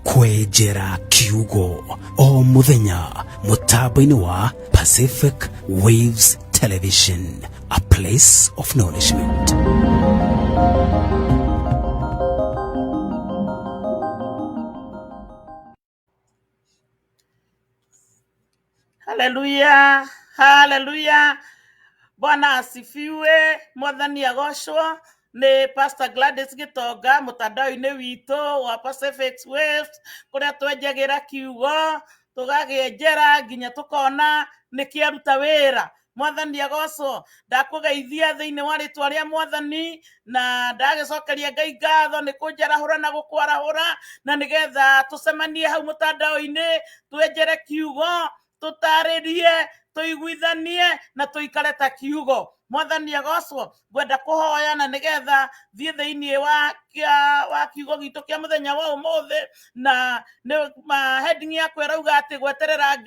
kwenjera kiugo o muthenya mutambo-ini wa Pacific Waves Television, a place of nourishment. Haleluya, haleluya. Bwana asifiwe, mwathani agoshwa. Ni Pastor Gladys Gitonga mutandao-ini witũ wa Pacific Waves kuria twenjagira kiugo tugagienjera nginya tukona nikiaruta wira. Mwathani agocwo. Ndakugeithia thiini wa ritwa ria mwathani na ndagicokeria Ngai ngatho ni kunjarahura na gukwarahura na nigetha tucemanie hau mutandao-ini twenjere kiugo, tutaririe, tuiguithanie na tuikare ta kiugo. Mwathani agocwo. Ngwenda kuhoya na nigetha thie thiini wa kiugo gitu kia muthenya wa umuthi na heading yakwa irauga ati gweterera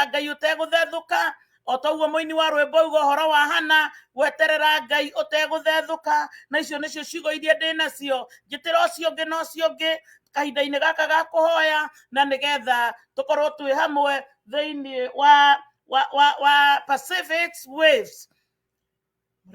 Ngai uteguthethuka. Otoguo muini wa rwimbo ugo horo wa Hana, gweterera Ngai uteguthethuka. Na icio nicio ciugo iria ndinacio. Njitira ucio ngi no cio ngi kahinda-ini gaka ga kuhoya na nigetha tukorwo twi hamwe thiini wa Pacific Waves.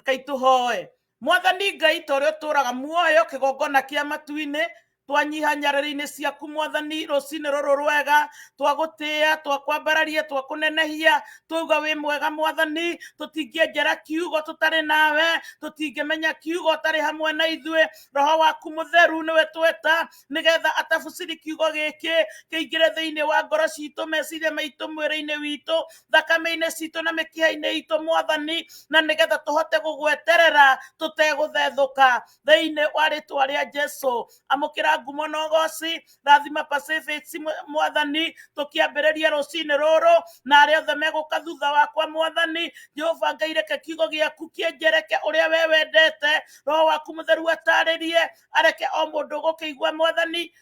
Kai tuhoe. Mwathani Ngai torio turaga muoyo kigongona kia matu-ini twanyiha nyarĩrĩ-inĩ ciaku mwathani rũcinĩ rũrũ rwega, twagũtĩa, twakwambararia, twakunenehia, twauga wi mwega mwathani. Tutingĩenjera kiugo tutari nawe, tutingĩmenya kiugo utari hamwe na ithuĩ. Roho waku mutheru niwe tweta nigetha atabuciri kiugo gĩkĩ kĩingĩre thĩinĩ wa ngoro citũ, meciria maitũ, mwĩrĩ-inĩ witũ, thakame-inĩ citũ na mĩkiha-inĩ itũ mwathani, na nigetha tuhote gũgweterera tutegũthethũka thĩinĩ wa rĩtwa rĩa Jesũ. Amũkĩra ngumo na ũgooci, rathima Pacific mwathani, tukiambĩrĩria rũcinĩ rũrũ na arĩa othe megũka thutha wakwa mwathani. Jehova Ngai reke kiugo gĩaku kĩenjereke ũrĩa we wendete. Roho waku mutheru atarĩrie, areke o mũndũ gũkĩigua mwathani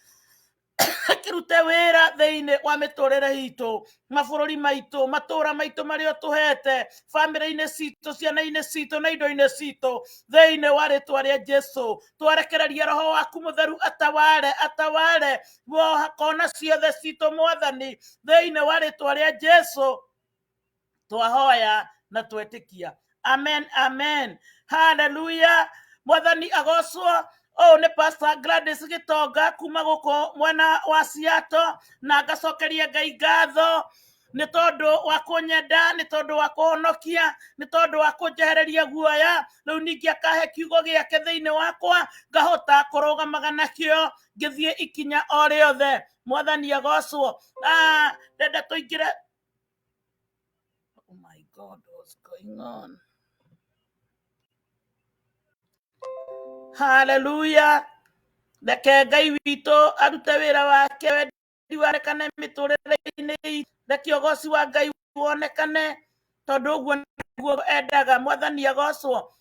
kirute wira thiini wa miturire hitu, mabũrũri maitũ, matũra maitũ marĩa ũtũhete, bamĩrĩ-inĩ citũ, ciana-inĩ citũ na indo-inĩ citũ thiini wa rĩtwa rĩa Jesũ. Twarekereria roho waku mutheru atawale kona ciothe citũ mwathani thiini wa rĩtwa rĩa Jesũ twahoya na twetikia. Amen, amen. Hallelujah. Mwathani agocwo. Ni Pastor Gladys Gitonga kuma guko mwena wa Seattle, na ngacokeria Ngai ngatho ni tondu wa kunyenda, ni tondu wa kuhonokia, ni tondu wa kunjehereria guoya. Riu ningi akahe kiugo giake thiini wakwa, ngahota kurugamaga nakio ngithie ikinya o riothe. Mwathani agocwo. Ndenda tuingire. Oh my God, what's going on? Hallelujah. Reke Ngai witũ arute wĩra wake, wendi wonekane mĩtũrĩre-inĩ, reke ũgoci wa Ngai wonekane, tondũ ũguo nĩguo endaga. Mwathani agocwo.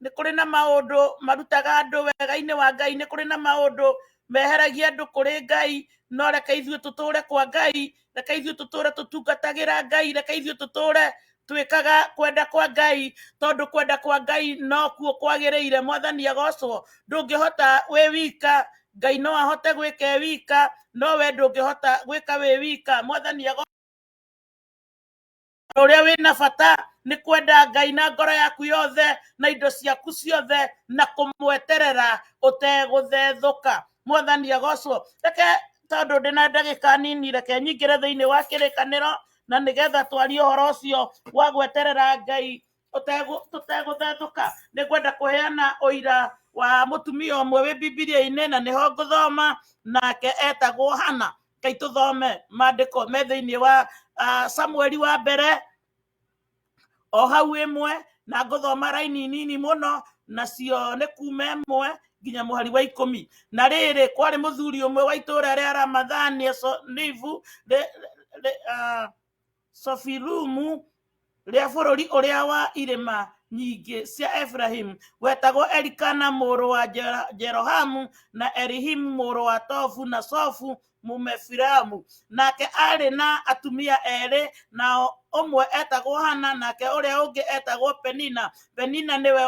Nĩ kũrĩ na maũndũ marutaga andũ wega-inĩ wa Ngai, nĩ kũrĩ na maũndũ meheragia andũ kũrĩ Ngai, no reke ithuĩ tũtũre kwa Ngai, reke ithuĩ tũtũre tũtungatagĩra Ngai, reke ithuĩ tũtũre twikaga kwenda kwa Ngai, tondu kwenda kwa Ngai no kuo kwagĩrĩire. Mwathani agocwo. Ndũngĩhota wĩ wika, Ngai no ahote gwĩka wika, no we ndũngĩhota gwĩka wĩ wika. Mwathani agocwo. Ũrĩa wĩna bata nĩ kwenda Ngai na ngoro yaku yothe na indo ciaku ciothe na kũmweterera ũtegũthethũka. Mwathani agocwo. Reke tondu ndĩna ndagĩka nini, reke nyingĩre thĩinĩ wa kĩrĩkanĩro na nigetha twarie ũhoro ũcio wa gweterera Ngai tutegũthethũka. Nĩ ngwenda kũheana ũira wa mũtumia ũmwe wĩ Bibilia-inĩ, na nĩho ngũthoma, nake etagwo Hana. Kai tũthome maandĩko me thĩinĩ wa Samueli wa mbere o hau ĩmwe, na ngũthoma raini nini mũno, nacio nĩ kuma ĩmwe nginya mũhari wa 10. Na rĩrĩ, kwarĩ mũthuri ũmwe wa itũũra rĩa Ramathania Sofilumu rĩa bũrũri ũrĩa wa irĩma nyingĩ cia Efraim, wetagwo Elikana mũrũ wa Jerohamu na Elihimu mũrũ wa Tofu na Sofu Mumefiramu. Nake arĩ na atumia erĩ, nao ũmwe etagwo Hana, nake ũrĩa ũngĩ etagwo Penina. Penina nĩwe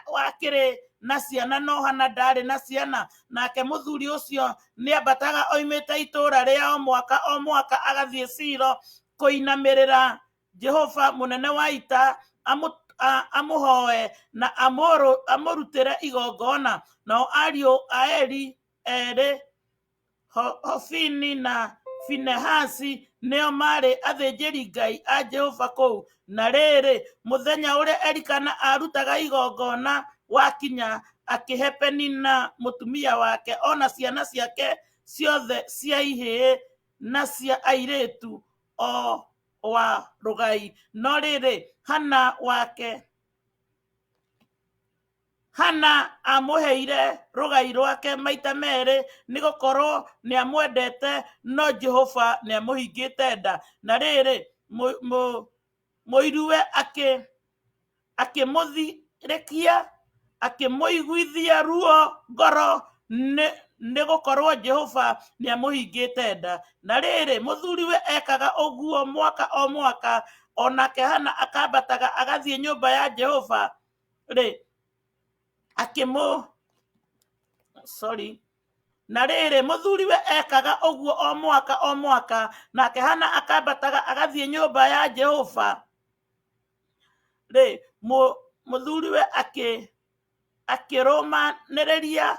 wakĩrĩ na ciana no hana ndarĩ na ciana, nake mũthuri ũcio nĩ ambataga oimĩte itũũra rĩa o mwaka agathiĩ Silo kũinamĩrĩra Jehova mũnene wa ita amũhoe na amũrutĩre igongona. Nao ariũ a Eli erĩ, Hofini na Finehasi, nĩo marĩ athĩnjĩri Ngai a Jehova kũu. Na rĩrĩ, mũthenya ũrĩa Elikana arutaga igongona wakinya, akĩhe Penina mũtumia wake ona ciana ciake ciothe cia ihĩĩ na cia airĩtu o wa rũgai. No rĩrĩ, Hana amũheire rũgai rwake maita merĩ, nĩgũkorwo nĩamwendete, no Jehova nĩamũhingĩte nda. Na rĩrĩ, mũiruwe akĩmũthirĩkia, akĩmũiguithia ruo ngoro, nĩgũkorwo Jehova nĩamũhingĩte nda. Na rĩrĩ, mũthuriwe ekaga ũguo mwaka o mwaka, onake Hana akambataga agathiĩ nyũmba ya Jehova na rĩrĩ, mũthuriwe ekaga ũguo o mwaka, nake Hana akambataga agathiĩ nyũmba ya Jehova. Mũthuriwe akĩrũmanĩrĩria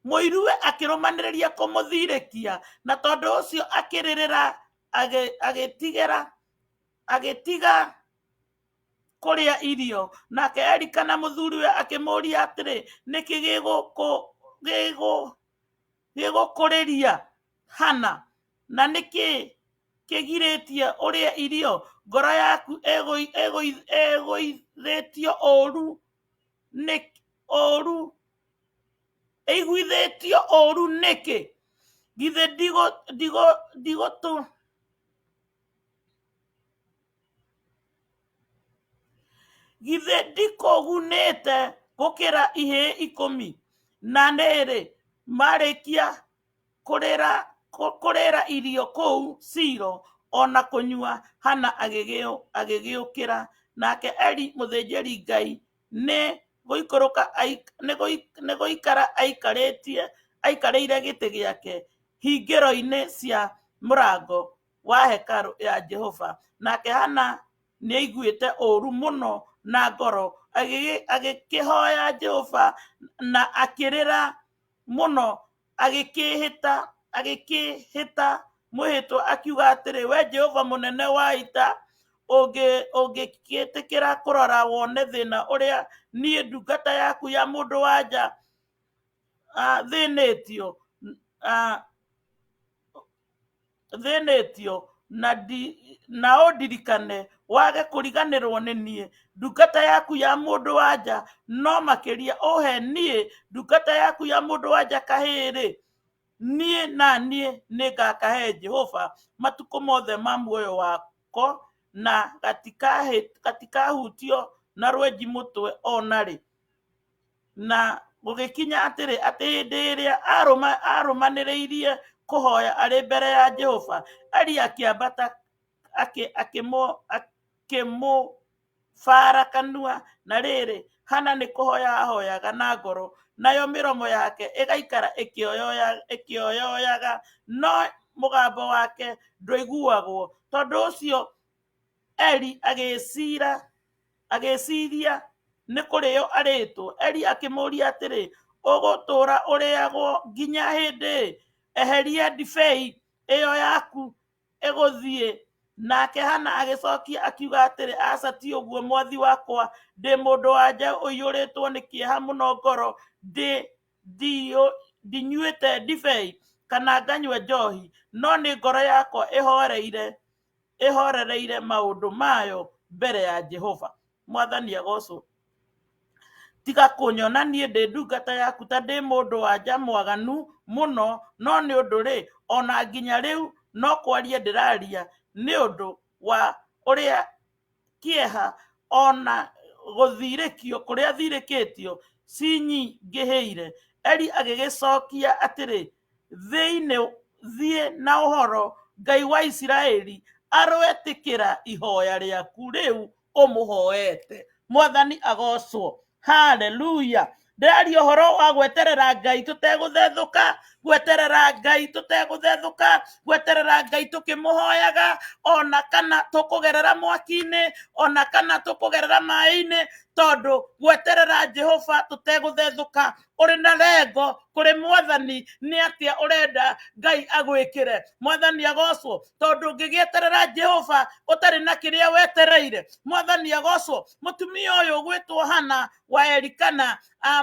mũiruwe akĩrũmanĩrĩria kũmũthirĩkia, na tondũ ũcio akĩrĩrĩra agĩtiga kũrĩa irio. Nake Elikana mũthuriwe akĩmũria atĩrĩ, nĩkĩ gĩgũkũrĩria Hana, na nĩkĩ kĩgirĩtie ũrĩa irio? Ngoro yaku ĩiguithĩtio ũũru nĩkĩ? Githĩ ndikũgunĩte gũkĩra ihĩĩ 10? Na rĩrĩ, marĩkia kũrĩra irio kũu Silo ona kũnyua, Hana agĩgĩũkĩra. Nake Eli mũthĩnjĩri Ngai nĩ gũikara aikarĩire gĩtĩ gĩake hingĩro-inĩ cia mũrango wa hekarũ ya Jehova. Nake Hana nĩaiguĩte ũũru mũno na ngoro, agĩkĩhoya Jehova na akĩrĩra mũno, agĩkĩhĩta mwĩhĩtwa akiuga atĩrĩ, we Jehova mũnene wa ita, ũngĩgĩtĩkĩra kũrora wone thĩna ũrĩa niĩ ndungata yaku ya mũndũ wa nja thĩnĩtio, na ũndirikane wage kũriganĩrwo nĩ niĩ ndungata yaku ya mũndũ wa nja, no makĩria ũhe niĩ ndungata yaku ya mũndũ wa nja kahĩĩ. Niĩ nĩngakahe Jehova matukũ mothe ma muoyo wako, na gatikahutio na rwenji mũtwe onarĩ. Na gũgĩkinya atĩrĩ, atĩ hĩndĩ ĩrĩa arũmanĩrĩirie kũhoya arĩ mbere ya Jehova, Eli akĩambata akĩmũbara kanua. Na rĩrĩ, Hana nĩ kũhoya ahoyaga na ngoro, nayo mĩromo yake ĩgaikara ĩkĩoyoyaga, no mũgambo wake ndũiguagwo. Tondũ ũcio Eli agĩciria nĩ kũrĩo arĩtwo. Eli akĩmũria atĩrĩ, ũgũtũũra ũrĩagwo nginya hĩndĩ? Eheria ndibei ĩyo yaku ĩgũthiĩ. Nake Hana agĩcokia akiuga atĩrĩ, aca ti ũguo mwathi wakwa, ndĩ mũndũ wa nja ũiyũrĩtwo nĩ kĩeha mũno ngoro, ndinyuĩte ndibei kana nganyua njohi, no nĩ ngoro yakwa ĩhorereire maũndũ mayo mbere ya Jehova. Mwathani agocwo. Tiga kũnyona niĩ ndĩ ndungata yaku ta ndĩ mũndũ wa nja mwaganu mũno, no nĩ ũndũ ona nginya rĩu no kwaria ndĩraria nĩ ũndũ wa ũrĩa kĩeha ona gũthirĩkio kũrĩa thirĩkĩtio cinyingĩhĩire. Eli agĩgĩcokia atĩrĩ, thiĩ na ũhoro, Ngai wa Isiraeli aroetĩkĩra ihoya rĩaku rĩu umuhoete. Mwathani agocwo. Hallelujah. Ndĩraria ũhoro wa gweterera Ngai tũtegũthethũka, gweterera Ngai tũtegũthethũka, gweterera Ngai tũkĩmũhoyaga, ona kana tũkũgerera mwaki-inĩ, ona kana tũkũgerera maĩ-inĩ, tondũ gweterera Jehova tũtegũthethũka ũrĩ na lengo kũrĩ Mwathani nĩ atĩa ũrenda Ngai agwĩkĩre. Mwathani agocwo, tondũ ũngĩgĩeterera Jehova ũtarĩ na kĩrĩa wetereire. Mwathani agocwo. Mũtumia ũyũ ũgwĩtwo Hana wa Elikana,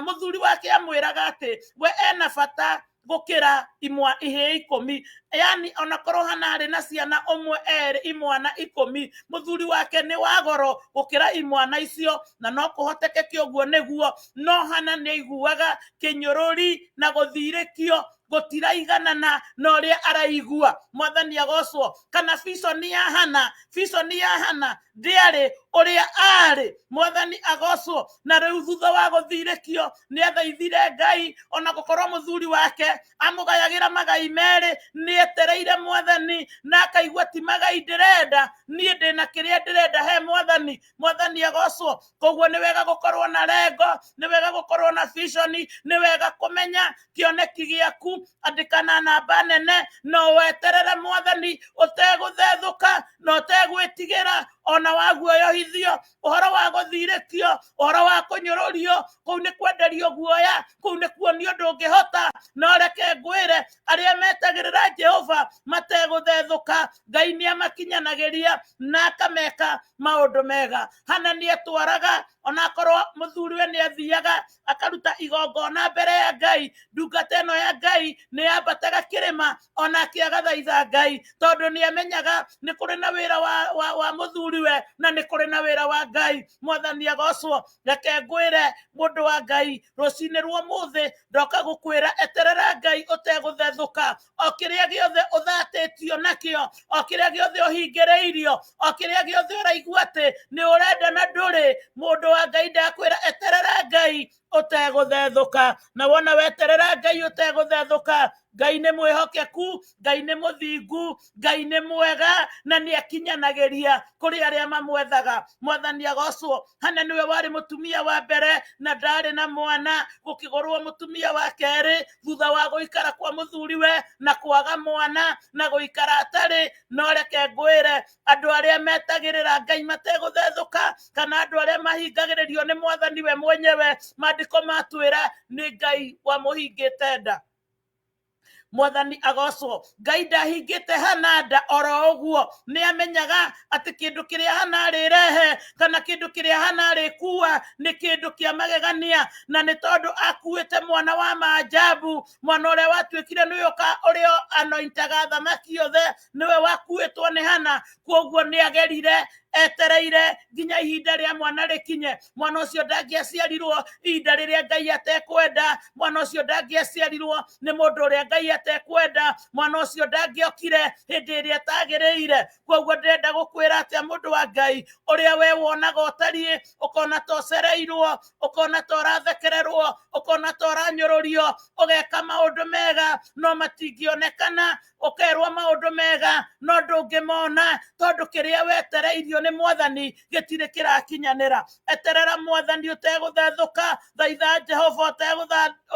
mũthuri wake amwĩraga atĩ we ena bata gũkĩra ihĩĩ 10. Yani onakorwo Hana arĩ na ciana ũmwe, erĩ, imwana 10, mũthuri wake nĩ wa goro gũkĩra imwana icio, na no kũhotekeke ũguo nĩguo, no Hana nĩ aiguaga kĩnyũrũri na gũthirĩkio gũtiraiganana na ũrĩa araigua. Mwathani agocwo. Kana vision ya Hana ndĩarĩ ũrĩa arĩ. Mwathani agocwo. Na rĩu thutha wa gũthirĩkio nĩ athaithire Ngai, ona gũkorwo mũthuri wake amũgayagĩra magai merĩ, nĩ etereire Mwathani na akaigua ti magai ndĩrenda, niĩ ndĩna kĩrĩa ndĩrenda he Mwathani. Mwathani agocwo. Koguo nĩ wega gũkorwo na lengo, nĩ wega gũkorwo na vision, nĩ wega kũmenya kĩoneki gĩaku, andĩkana namba nene, no weterere Mwathani ũtegũthethũka na ũtegwĩtigĩra ona waguoyohithio, ũhoro wa gũthirĩkio, ũhoro wa kũnyũrũrio, kũu nĩ kwenderio guoya, kũu nĩ kuonio ndũngĩhota. No reke ngwĩre arĩa metagĩrĩra Jehova mategũthethũka, Ngai nĩ amakinyanagĩria na akameka maũndũ mega. Hana nĩ etwaraga, onakorwo mũthuriwe nĩ athiaga akaruta igongona mbere ya Ngai, ndungata ĩno ya Ngai nĩ yambataga kĩrĩma onake agathaitha Ngai, tondũ nĩ amenyaga nĩ kũrĩ na wĩra wa mũthuriwe na nĩ kũrĩ na wĩra wa Ngai. Mwathani agocwo. Reke ngwĩre mũndũ wa Ngai, rũcinĩ rwa ũmũthĩ ndoka gũkwĩra eterera Ngai ũtegũthethũka. O kĩrĩa gĩothe ũthatĩtio nakĩo, o kĩrĩa gĩothe ũhingĩrĩirio, o kĩrĩa gĩothe ũraigua atĩ nĩ ũrenda na ndũrĩ, mũndũ wa Ngai ndakwĩra eterera Ngai ũtegũthethũka. Na wona weterera Ngai ũtegũthethũka, Ngai nĩ mwĩhokeku, Ngai nĩ mũthingu, Ngai nĩ mwega na nĩ akinyanagĩria kũrĩ arĩa mamwethaga. Mwathani agocwo. Hana nĩwe warĩ mũtumia wa mbere na ndarĩ na mwana, gũkĩgũrwo mũtumia wa kerĩ thutha wa gũikara kwa mũthuriwe na kwaga mwana na gũikara atarĩ. No reke ngwĩre andũ arĩa metagĩrĩra Ngai mategũthethũka, kana andũ arĩa mahingagĩrĩrio nĩ Mwathani we mwenyewe, maandĩko matwĩra nĩ Ngai wamũhingĩte nda. Mwathani agocwo. Ngai ndahingĩte Hana nda oro ũguo, nĩ amenyaga atĩ kĩndũ kĩrĩa Hana arĩrehe kana kĩndũ kĩrĩa Hana arĩkua nĩ kĩndũ kĩa magegania, na nĩ tondũ akuĩte mwana wa maajabu, mwana ũrĩa watuĩkire nĩwe ũrĩa anointaga thamaki othe, nĩwe wakuĩtwo nĩ Hana. Koguo nĩ agerire, etereire nginya ihinda rĩa mwana rĩkinye. Mwana ũcio ndangĩaciarirwo ihinda rĩrĩa Ngai atekwenda, mwana ũcio ndangĩaciarirwo nĩ mũndũ ũrĩa Ngai atekwenda, mwana ũcio ndangĩokire hĩndĩ ĩrĩa atagĩrĩire. Koguo ndĩrenda gũkwĩra atĩ mũndũ wa Ngai, ũrĩa we wonaga ũtariĩ, ũkona ta ũcereirwo, ũkona ta ũrathekererwo, ũkona ta ũranyũrũrio, ũgeka maũndũ mega no matingĩonekana, ũkerwo maũndũ mega no ndũngĩmona, tondũ kĩrĩa wetereirio nĩ Mwathani gĩtirĩ kĩrakinyanĩra. Eterera Mwathani ũtegũthethũka, thaitha Jehova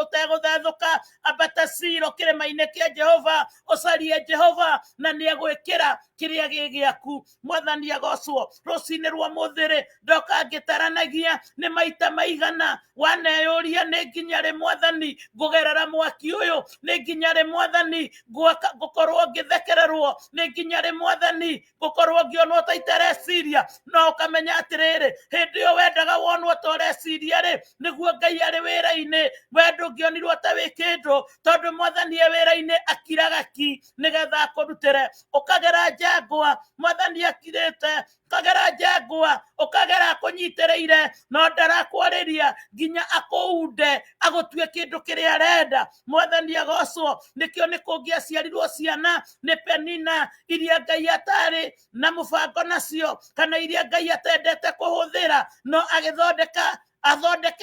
ũtegũthethũka, ambata Silo kĩrĩma-inĩ kĩa Jehova, ũcarie Jehova na nĩ egwĩkĩra kĩrĩa gĩ gĩaku. Mwathani agocwo. Rũcinĩ rwa mũthĩ ndoka ngĩtaranagia nĩ maita maigana waneyũria nĩ nginya rĩ Mwathani ngũgerera mwaki ũyũ, nĩ nginya rĩ Mwathani ngũkorwo ngĩthekererwo, nĩ nginya rĩ Mwathani ngũkorwo ngĩonwo ta itareciria. No ũkamenya atĩrĩrĩ, hĩndĩ ĩyo wendaga wonwo ta ũreciria rĩ, nĩguo Ngai arĩ wĩra-inĩ, we ndũngĩonirwo ta wĩ kĩndũ, tondũ Mwathani e wĩra-inĩ akiraga ki nĩgetha akũrutĩre. Ũkagera njangwa, Mwathani akirĩte, ũkagera njangwa, ũkagera akũnyitĩrĩire, no ndarakwarĩria nginya akũunde agũtue kĩndũ kĩrĩa arenda. Mwathani agocwo. Nĩkĩo nĩ kũngĩaciarirwo ciana nĩ Penina iria Ngai atarĩ na mũbango nacio, kana iria Ngai atendete kũhũthĩra, no agĩthondeka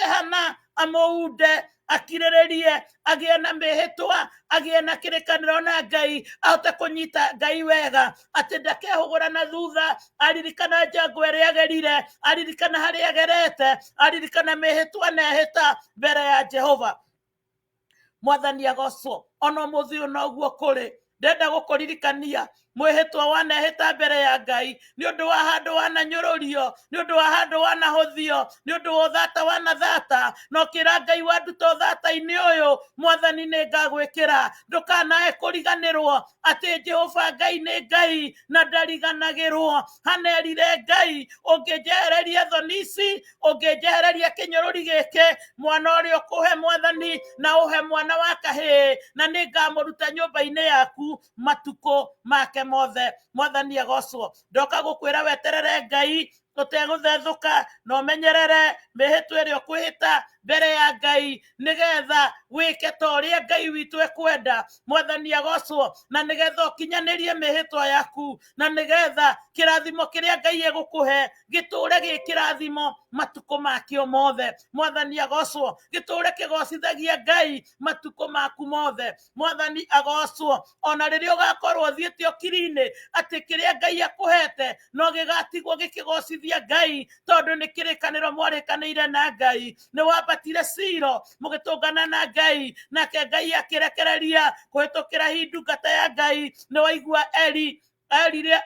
Hana amũunde akirĩrĩrie agĩe na mĩhĩtwa agĩe na kĩrĩkanĩro na Ngai ahote kũnyita Ngai wega atĩ ndakehũgũra na thutha aririkana njangwa ĩrĩa agerire aririkana harĩa agerete aririkana mĩhĩtwa na ehĩta mbere ya Jehova. Mwathani agocwo ona mũthĩ noguo kũrĩ ndenda gũkũririkania mwĩhĩtwa wanehĩta mbere ya Ngai nĩ ũndũ wa handũ wananyũrũrio nĩ ũndũ wa handũ wanahũthio nĩ ũndũ wa thata wanathata no kĩra Ngai wanduta thata-inĩ ũyũ Mwathani nĩ ngagwĩkĩra ndũkanae kũriganĩrwo atĩ Jehova Ngai nĩ Ngai na ndariganagĩrwo. Hanerire Ngai ũngĩnjehereria thoni ici ũngĩnjehereria kĩnyũrũri gĩkĩ mwana ũrĩa ũkũhe Mwathani na ũhe mwana wa kahĩĩ na nĩ ngamũruta nyũmba-inĩ yaku matukũ make mothe. Mwathani agocwo ndoka gũkwĩra weterere Ngai ũtegũthethũka na ũmenyerere mĩhĩtwa ĩrĩa ũkwĩhĩta mbere ya Ngai nĩgetha wĩke ta ũrĩa Ngai witũ ekwenda. Mwathani agocwo na nĩgetha ũkinyanĩrie mĩhĩtwa yaku na nĩgetha kĩrathimo kĩrĩa Ngai egũkũhe gĩtũre gĩ kĩrathimo matukũ makĩo mothe. Mwathani agocwo gĩtũre kĩgocithagia Ngai matukũ maku mothe. Mwathani agocwo ona rĩrĩa ũgakorwo ũthiĩte ũkiri-inĩ atĩ kĩrĩa Ngai akũhete no gĩgatigwo gĩkĩgocithia Ngai tondũ nĩ kĩrĩkanĩro mwarĩkanĩire na Ngai. Nĩ wambatire Siro mũgĩtũngana na Ngai nake Ngai akĩrekereria kũhĩtũkĩra hi ndungata ya Ngai. Nĩ waigua Eli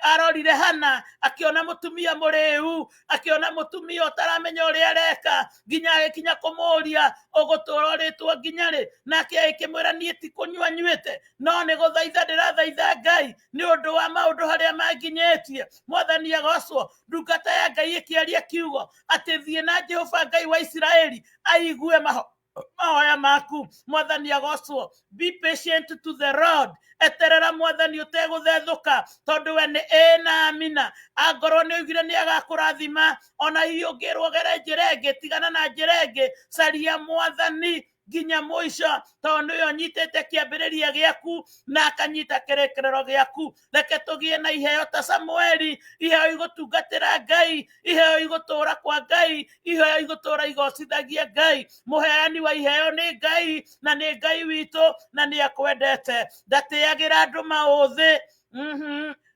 arorire Hana akiona mũtumia mũrĩu akiona mũtumia ũtaramenya ũrĩa areka nginya agĩkinya kũmũria ũgũtũra ũrĩtwo nginya rĩ nake akĩmwĩra niĩ ti kũnyua nyuĩte no nĩ gũthaitha ndĩrathaitha Ngai nĩ ũndũ wa maũndũ harĩa manginyĩtie. Mwathani agocwo ndungata ya Ngai ĩkĩaria kiugo atĩ thiĩ na Jehova Ngai wa Isiraeli aigue mahoya maku. Mwathani agocwo be patient to the Lord eterera Mwathani ũtegũthethũka tondũ we nĩ na amina. Angorwo nĩ oigire nĩ agakũrathima ona hihi ũngĩrwo gere njĩra ĩngĩ tigana na njĩra ĩngĩ caria Mwathani nginya mũico tondũ nĩwe ũnyitĩte kĩambĩrĩria gĩaku na akanyita kĩrĩkĩrĩro gĩaku. Reke tũgĩe na iheo ta Samueli, iheo igũtungatĩra Ngai, iheo igũtũra kwa Ngai, iheo igũtũra igocithagia Ngai. Mũheani wa iheo nĩ Ngai na nĩ Ngai witũ na nĩ akwendete ndatĩagĩra andũ maũthĩ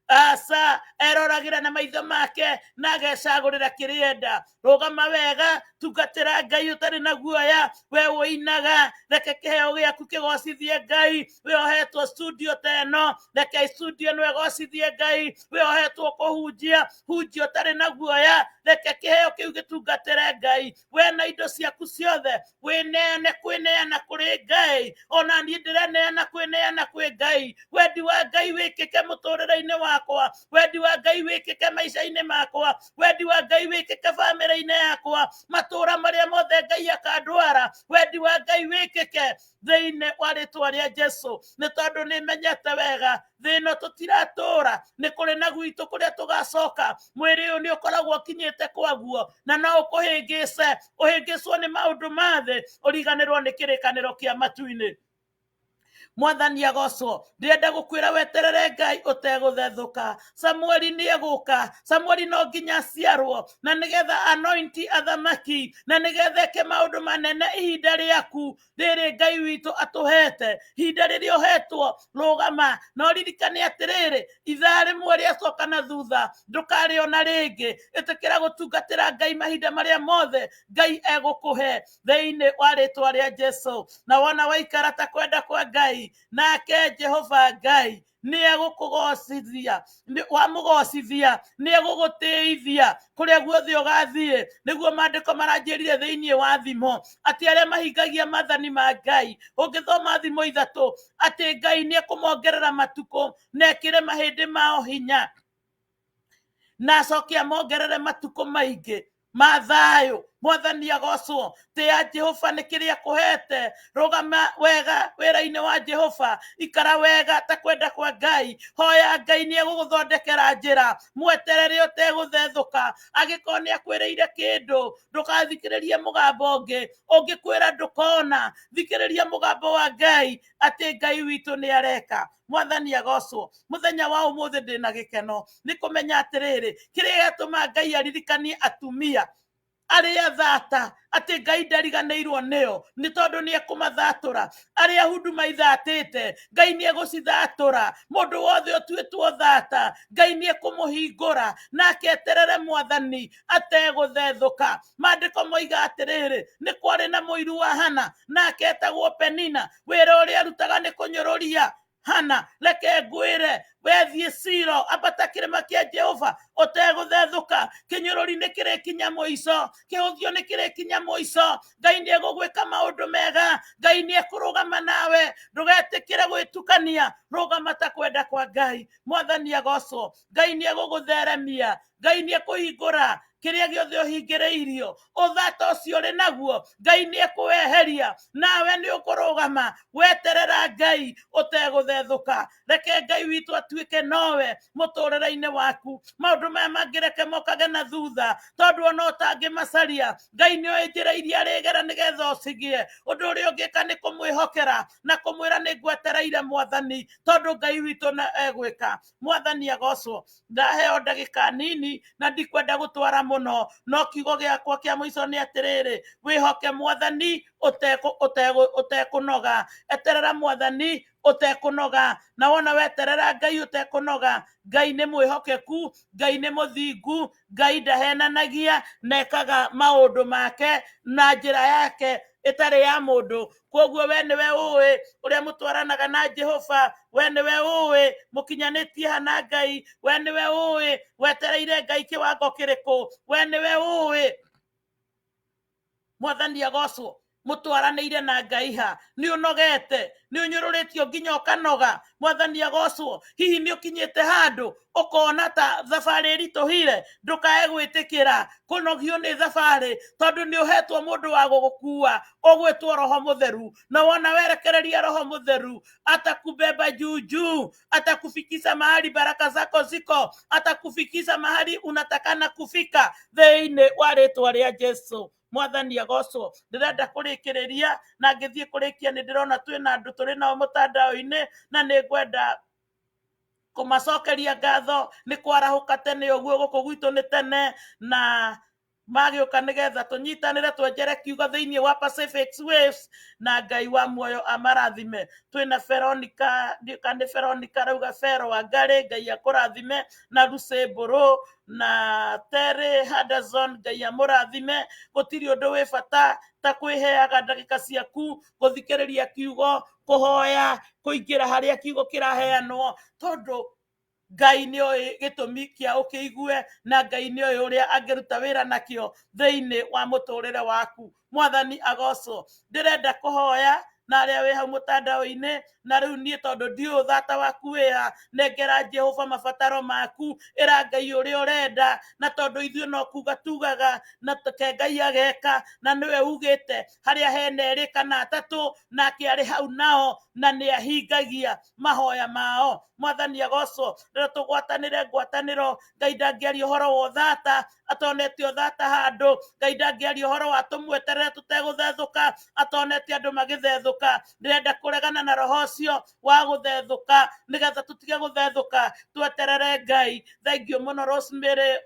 asa eroragĩra na maitho make na agecagũrĩra kĩrĩa enda. Rũgama wega tungatĩra Ngai ũtarĩ na guoya we ũinaga reke kĩheo gĩaku kĩgocithie Ngai. We ohetwo studio ta ĩno reke studio ĩno ĩgocithie Ngai. We ohetwo kũhunjia hunjia ũtarĩ na guoya reke kĩheo kĩu gĩtungatĩre Ngai. We na indo ciaku ciothe wĩneane kwĩneana kũrĩ Ngai. Ona niĩ ndĩreneana kwĩneana kwĩ Ngai. Wendi wa Ngai wĩkĩke mũtũrĩre-inĩ wakwa. Wendi wa Ngai wĩkĩke maica-inĩ makwa. Wendi wa Ngai wĩkĩke bamĩrĩ-inĩ yakwa matũra marĩa mothe Ngai akandwara. Wendi wa Ngai wĩkĩke thĩinĩ wa rĩtwa rĩa Jesũ nĩ tondũ nĩ menyete wega thĩ ĩno tũtiratũra nĩ kũrĩ na gwitũ kũrĩa tũgacoka. Mwĩrĩ ũyũ nĩ ũkoragwo ũkinyĩte kwaguo na no ũkũhĩngĩce ũhĩngĩcwo nĩ maũndũ ma thĩ ũriganĩrwo nĩ kĩrĩkanĩro kĩa matu-inĩ. Mwathani agocwo ndĩrenda gũkwĩra weterere Ngai ũtegũthethũka. Samueli nĩ egũka. Samueli no nginya aciarwo na nĩgetha anointi athamaki na nĩgetha eke maũndũ manene ihinda rĩaku rĩrĩ Ngai witũ atũhete. Ihinda rĩrĩa ũhetwo rũgama no ririkane atĩrĩrĩ ithaa rĩmwe rĩacoka na thutha ndũkarĩona rĩngĩ. Ĩtĩkĩra gũtungatĩra Ngai mahinda marĩa mothe Ngai egũkũhe thĩinĩ wa rĩtwa rĩa Jesũ. Na wona waikara ta kwenda kwa Ngai nake Jehova Ngai nĩ egũkũgocithia wamũgocithia nĩ egũgũtĩithia kũrĩa guothe ũgathiĩ. Nĩguo maandĩko maranjĩrire thĩinĩ wa thimo atĩ arĩa mahingagia maathani ma Ngai ũngĩthoma thimo ithatũ atĩ Ngai nĩ ekũmongerera matukũ na ekĩre mahĩndĩ mao hinya na acoke amongerere matukũ maingĩ ma thayũ. Mwathani agocwo tĩa Jehova nĩ kĩrĩa akũhete. Rũgama wega wĩra-inĩ wa Jehova. Ikara wega ta kwenda kwa Ngai. Hoya Ngai nĩ egũgũthondekera njĩra. Mweterere ũtegũthethũka. Angĩkorwo nĩ akwĩrĩire kĩndũ ndũgathikĩrĩrie mũgambo ũngĩ. Ũngĩkwĩra ndũkona thikĩrĩria mũgambo wa Ngai atĩ Ngai witũ nĩ areka. Mwathani agocwo mũthenya wa ũmũthĩ ndĩna gĩkeno nĩ kũmenya atĩrĩrĩ kĩrĩa gĩatũma Ngai aririkanie atumia aria thata ati Ngai ndariganĩirwo nĩo nĩ tondũ nĩ ekũmathatũra. Aria huduma ithatĩte Ngai nĩ egũcithatũra. Mũndũ wothe ũtuĩtwo thata Ngai nĩ ekũmũhingũra nake eterere Mwathani ategũthethũka. Maandĩko moiga atĩrĩrĩ, nĩ kwarĩ na mũiru wa Hana nake etagwo Penina. Wĩra ũrĩa arutaga nĩ kũnyũrũria Hana. Reke ngwĩre wethiĩ Silo ambata kĩrĩma kĩa Jehova ũtegũthethũka. Kĩnyũrũri nĩ kĩrĩkinya mũico, kĩhũthio nĩ kĩrĩkinya mũico. Ngai nĩ egũgwĩka maũndũ mega. Ngai nĩ ekũrũgama nawe. Ndũgetĩkĩre gwĩtukania, rũgama ta kwenda kwa Ngai. Mwathani agocwo. Ngai nĩ egũgũtheremia. Ngai nĩ ekũhingũra kĩrĩa gĩothe ũhingĩrĩirio. Ũthata ũcio ũrĩ naguo Ngai nĩ ekũweheria, nawe nĩ ũkũrũgama weterera Ngai ũtegũthethũka. Reke Ngai witũ atuĩke nowe mũtũrĩre-inĩ waku. Maũndũ maya mangĩreke mokage na thutha, tondũ ona ũtangĩmacaria Ngai nĩ oĩ njĩra iria arĩgera nĩgetha ũcigie. Ũndũ ũrĩa ũngĩka nĩ kũmwĩhokera na kũmwĩra nĩ ngwetereire Mwathani, tondũ Ngai witũ na egwĩka. Mwathani agocwo. Ndaheo ndagĩka nini na ndikwenda gũtwara mũno, no kiugo gĩakwa kĩa mũico nĩ atĩrĩrĩ, wĩhoke Mwathani ũtekũnoga. Eterera Mwathani ũtekũnoga. Na wona weterera Ngai ũtekũnoga, Ngai nĩ mwĩhokeku, Ngai nĩ mũthingu, Ngai ndahenanagia, nekaga maũndũ make na njĩra yake ĩtarĩ ya mũndũ. Koguo we nĩwe ũĩ ũrĩa mũtwaranaga na Jehova, we nĩwe ũĩ mũkinyanĩtie hana Ngai, we nĩwe ũĩ wetereire Ngai kĩwango kĩrĩkũ, we nĩwe ũĩ. Mwathani agocwo. Mũtwaranĩire na Ngai ha, nĩ ũnogete, nĩ ũnyũrũrĩtio nginya ũkanoga. Mwathani agocwo. Hihi nĩ ũkinyĩte handũ ũkona ta thabarĩ ĩritũhire, ndũkae gwĩtĩkĩra kũnogio nĩ thabarĩ, tondũ nĩ ũhetwo mũndũ wa gũgũkua ũgwĩtwo Roho Mũtheru. Na wona werekereria Roho Mũtheru atakubeba juu juu, atakufikisha mahali baraka zako ziko, atakufikisha mahali unatakana kufika thĩinĩ wa rĩtwa rĩa Jesu. Mwathani agocwo. Ndĩrenda kũrĩkĩrĩria na ngĩthiĩ kũrĩkia nĩ ndĩrona twĩna andũ tũrĩ nao mũtandao-inĩ na nĩ ngwenda kũmacokeria ngatho. Nĩ kwarahũka tene ũguo, gũkũ gwitũ nĩ tene, na magĩũka nĩgetha tũnyitanĩre twenjere kiugo thĩinĩ wa Pacific Waves, na Ngai wa muoyo amarathime. Twĩna Veronica, kana Veronica rauga Fero Wangari, Ngai akũrathime, na Lucy Mburu na Terry Henderson, Ngai amũrathime. Gũtirĩ ũndũ wĩ bata ta kwĩheaga ndagĩka ciaku gũthikĩrĩria kiugo, kũhoya, kũingĩra harĩa kiugo kĩraheanwo, tondũ Ngai nĩ oĩ gĩtũmi kĩa ũkĩigue, na Ngai nĩ oĩ ũrĩa angĩruta wĩra nakĩo thĩinĩ wa mũtũrĩre waku. Mwathani agocwo. Ndĩrenda kũhoya na arĩa wĩ hau mũtandao-inĩ, na rĩu niĩ tondũ ndiũ thata waku wĩha, nengera Jehova mabataro maku, ĩra Ngai ũrĩa ũrenda, na tondũ ithuĩ no kuga tugaga na ke Ngai ageka, na nĩwe ugĩte harĩa hena erĩ kana atatũ nake arĩ hau nao, na nĩ ahingagia mahoya mao. Mwathani agocwo. Rĩrĩa tũgwatanĩre ngwatanĩro, Ngai ndangĩaria ũhoro wa thata atonete thata handũ. Ngai ndangĩaria ũhoro wa tũmweterere tũtegũthethũka atonete andũ magĩthethũka. Ndĩrenda kũregana na roho ũcio wa gũthethũka, nĩgetha tũtige gũthethũka, tweterere Ngai. Thengiũ mũno Rosemary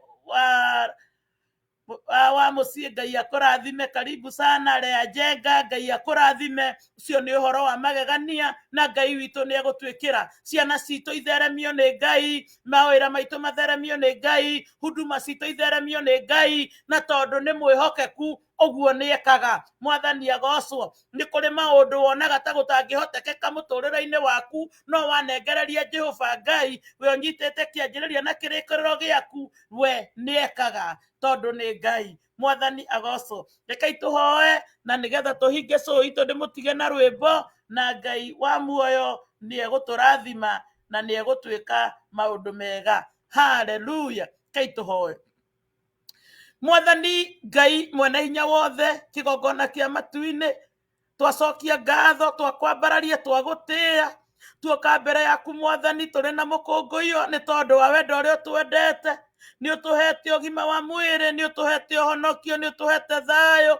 wa mũciĩ, Ngai akũrathime. Karibu sana Lea Jenga, Ngai akũrathime. Ũcio nĩ ũhoro wa magegania, na Ngai witũ nĩ egũtwĩkĩra. Ciana citũ itheremio nĩ Ngai, mawĩra maitũ matheremio nĩ Ngai, huduma citũ itheremio nĩ Ngai, na tondũ nĩ mwĩhokeku ũguo nĩ ekaga. Mwathani agocwo. Nĩ kũrĩ maũndũ wonaga ta gũtangĩhotekeka mũtũrĩre-inĩ waku, no wanengereria Jehova Ngai, we ũnyitĩte kĩanjĩrĩria na kĩrĩkĩrĩro gĩaku, we nĩ ekaga, tondũ nĩ Ngai. Mwathani agocwo. Rekei tũhoe na nĩgetha tũhinge cũũ itũ ndĩmũtige na rwĩmbo, na Ngai wa muoyo nĩ egũtũrathima na nĩ egũtwĩka maũndũ mega. Haleluya. Rekei tũhoe. Mwathani Ngai mwene hinya wothe, kĩgongona kĩa matu-inĩ, twacokia ngatho, twakwambararia, twagũtĩĩa, tuoka mbere yaku Mwathani tũrĩ na mũkũngũiyo, nĩ tondũ wa wendo ũrĩa ũtwendete. Nĩ ũtũhete ũgima wa mwĩrĩ, nĩ ũtũhete ũhonokio, nĩ ũtũhete thayũ,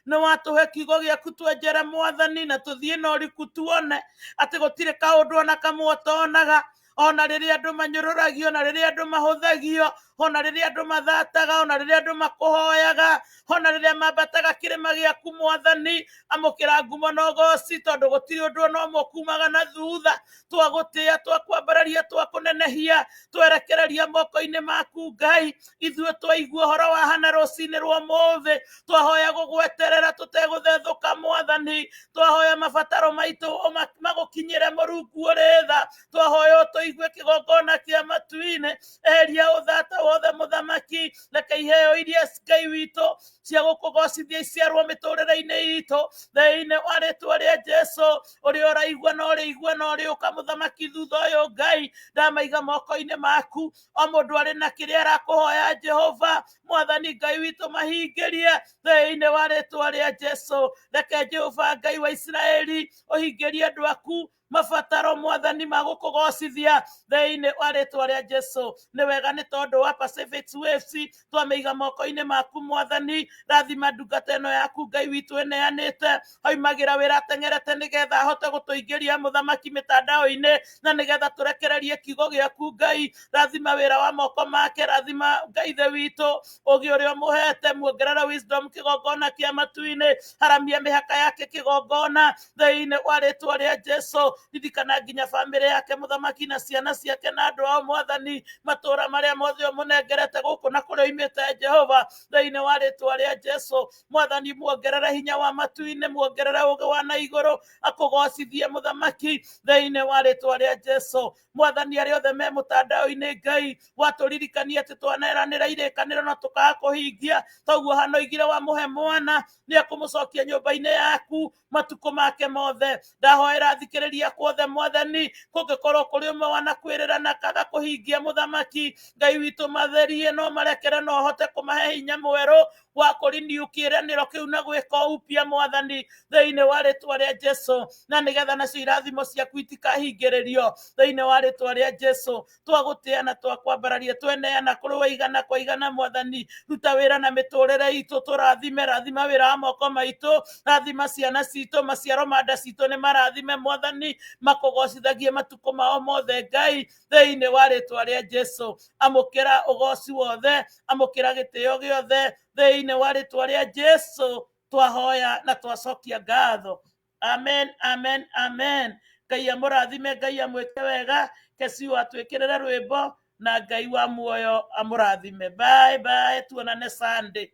nĩ watũhe kiugo gĩaku twenjere Mwathani, na tũthiĩ na ũriku tuone atĩ gũtirĩ kaũndũ ona kamwe ũtonaga, ona rĩrĩa andũ manyũrũragio, na rĩrĩa andũ mahũthagio, ona rĩrĩa andũ mathataga, ona rĩrĩa andũ makũhoyaga, ona rĩrĩa mambataga kĩrĩma gĩaku Mwathani. Amũkĩra ngumo na ũgooci, tondũ gũtirĩ ũndũ ona ũmwe ukumaga na thutha. Twagũtĩĩa, twakwambararia, twakũnenehia, twerekereria moko-inĩ maku Ngai. Ithuĩ twaigua ũhoro wa hana rũcinĩ rwa ũmũthĩ, twahoya gũgweterera tũtegũthethũka Mwathani. Twahoya mabataro maitũ magũkinyĩre Mũrungu ũrĩ tha. Twahoya tũigue kĩgongona kĩa matu-inĩ. Eheria ũthata wothe Mũthamaki. Reke iheo iria Ngai witũ cia gũkũgocithia iciarwo mĩtũrĩre-inĩ itũ thĩinĩ wa rĩĩtwa rĩa Jesũ. Ũrĩa ũraigua na ũrĩigua na ũrĩũka Mũthamaki thutha ũyũ Ngai, ndamaiga moko-inĩ maku. O mũndũ arĩ na kĩrĩa arakũhoya Jehova Mwathani Ngai witũ, mahingĩrie thĩinĩ wa rĩĩtwa rĩa Jesũ. Reke Jehova Ngai wa Isiraeli ũhingĩrie andũ aku mabataro Mwathani magũkũgocithia thĩinĩ wa rĩĩtwa rĩa Jesũ. Nĩ wega nĩ tondũ wa Pacific Waves twamĩiga moko-inĩ maku Mwathani. Rathima ndungata ĩno yaku Ngai witũ ĩneanĩte, haumagĩra wĩra ateng'erete nĩgetha ahote gũtũingĩria Mũthamaki mĩtandao-inĩ, na nĩgetha tũrekererie kiugo gĩaku Ngai. Rathima wĩra wa moko make, rathima Ngai ithe witũ ũgĩ ũrĩa ũmũhete, muongerera wisdom kĩgongona kĩa matu-inĩ, haramia mĩhaka yake kĩgongona thĩinĩ wa rĩĩtwa rĩa Jesũ. Ririkana nginya bamĩrĩ yake Mũthamaki na ciana ciake na andũ ao Mwathani, matũũra marĩa mothe ũmũnengerete gũkũ na kũrĩa oimĩte Jehova, thĩinĩ wa rĩĩtwa rĩa Jesũ. Mwathani muongerere hinya wa matu-inĩ, muongerere ũgĩ wa na igũrũ, akũgocithie Mũthamaki thĩinĩ wa rĩĩtwa rĩa Jesũ. Mwathani arĩa othe me mũtandao-inĩ Ngai, watũririkania atĩ twaneranĩra irĩkanĩro na tũkaga kũhingia, toguo hana oigire wamũhe mwana nĩ ekũmũcokia nyũmba-inĩ yaku matukũ make mothe. Ndahoera thikĩrĩria kuothe Mwathani, kũngĩkorwo kũrĩ ũmwe wanakwĩrĩra na kaga kũhingia Mũthamaki Ngai witũ, matherie no marekere no hote kũmahe hinya mwerũ wa kũriniu kĩĩranĩro kĩu na gwĩka upya Mwathani thĩinĩ wa rĩĩtwa rĩa Jesũ, na nĩgetha nacio irathimo ciaku itikahingĩrĩrio thĩinĩ wa rĩĩtwa rĩa Jesũ. Twagũtĩĩa na twakwambararia, tweneana kũrĩ wa igana kwa igana Mwathani. Ruta wĩra na mĩtũrĩre itũ, tũrathime, rathima wĩra wa moko maitũ, rathima ciana citũ, maciaro ma nda citũ nĩ marathime Mwathani, makũgocithagie matukũ mao mothe Ngai thĩinĩ wa rĩĩtwa rĩa Jesũ. Amũkĩra ũgoci wothe, amũkĩra gĩtĩo gĩothe thĩinĩ wa rĩĩtwa rĩa Jesũ twahoya na twacokia ngatho. Amen, amen, amen. Ngai amũrathime, Ngai amwĩke wega. Kesiu atwĩkĩrĩre rwĩmbo, na Ngai wa muoyo amũrathime. Bye bye, tuonane Sunday.